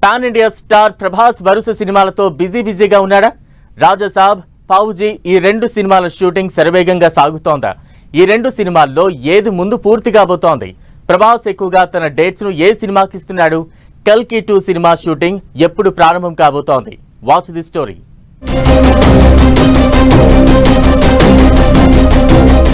Pan India star Prabhas వరుస సినిమాలతో బిజీగా ఉన్నాడా? రాజాసాబ్, ఫౌజీ ఈ రెండు సినిమాల షూటింగ్ శరవేగంగా సాగుతోందా? ఈ రెండు సినిమాల్లో ఏది ముందు పూర్తి కాబోతోంది? ప్రభాస్ ఎక్కువగా తన డేట్స్ ను ఏ సినిమాకి ఇస్తున్నాడు? కల్కి 2 సినిమా షూటింగ్ ఎప్పుడు ప్రారంభం కాబోతోంది? Watch the story.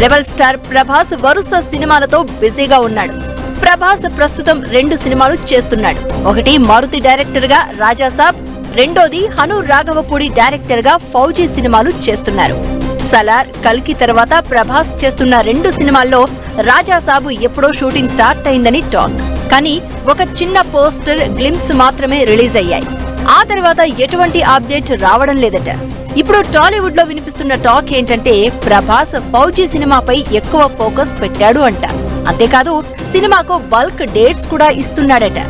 Rebel star Prabhas వరుస సినిమాలతో బిజీగా ఉన్నాడు. ప్రభాస్ ప్రస్తుతం 2 సినిమాలు చేస్తున్నాడు. ఒకటి మారుతి డైరెక్టర్ గా రాజాసాబ్, రెండోది హను రాఘవపూడి డైరెక్టర్ గా ఫౌజీ సినిమాలు చేస్తున్నారు. సలార్, కల్కి తర్వాత ప్రభాస్ చేస్తున్న 2 సినిమాల్లో రాజాసాబ్ ఎప్పుడో షూటింగ్ స్టార్ట్ అయిందని టాక్. కానీ ఒక చిన్న పోస్టర్ గ్లింప్స్ మాత్రమే రిలీజ్ అయ్యాయి. ఆ తర్వాత ఎటువంటి అప్డేట్ రావడం లేదట. ఇప్పుడు టాలీవుడ్ లో వినిపిస్తున్న టాక్ ఏంటంటే ప్రభాస్ ఫౌజీ సినిమాపై ఎక్కువ ఫోకస్ పెట్టాడు అంట. అంతేకాదు సినిమాకు బల్క్ డేట్స్ కూడా ఇస్తున్నాడట.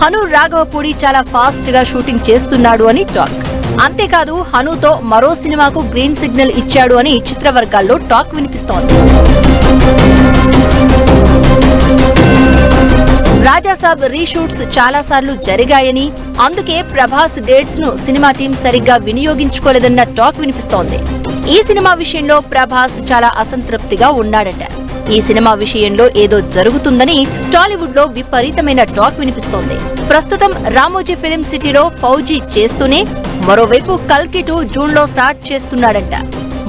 హను రాఘవపూడి చాలా ఫాస్ట్ గా షూటింగ్ చేస్తున్నాడు అని టాక్. అంతేకాదు హనుతో మరో సినిమాకు గ్రీన్ సిగ్నల్ ఇచ్చాడు అని చిత్రవర్గాల్లో టాక్ వినిపిస్తోంది. రాజాసాబ్ రీషూట్స్ చాలా సార్లు జరిగాయని, అందుకే ప్రభాస్ డేట్స్ ను సినిమా టీం సరిగ్గా వినియోగించుకోలేదన్న టాక్ వినిపిస్తోంది. ఈ సినిమా విషయంలో ప్రభాస్ చాలా అసంతృప్తిగా ఉన్నాడట. ఈ సినిమా విషయంలో ఏదో జరుగుతుందని టాలీవుడ్ లో విపరీతమైన టాక్ వినిపిస్తోంది. ప్రస్తుతం రామోజీ ఫిలిం సిటీలో ఫౌజీ చేస్తూనే మరోవైపు కల్కి 2 జూన్ లో స్టార్ట్ చేస్తున్నాడంట.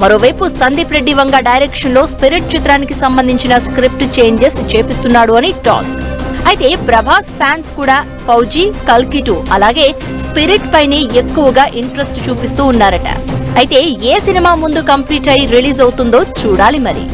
మరోవైపు సందీప్ రెడ్డి వంగ డైరెక్షన్ లో స్పిరిట్ చిత్రానికి సంబంధించిన స్క్రిప్ట్ చేంజెస్ చేపిస్తున్నాడు అని టాక్. అయితే ప్రభాస్ ఫ్యాన్స్ కూడా ఫౌజీ, కల్కి 2 అలాగే స్పిరిట్ పైనే ఎక్కువగా ఇంట్రెస్ట్ చూపిస్తూ ఉన్నారట. అయితే ఏ సినిమా ముందు కంప్లీట్ అయి రిలీజ్ అవుతుందో చూడాలి మరి.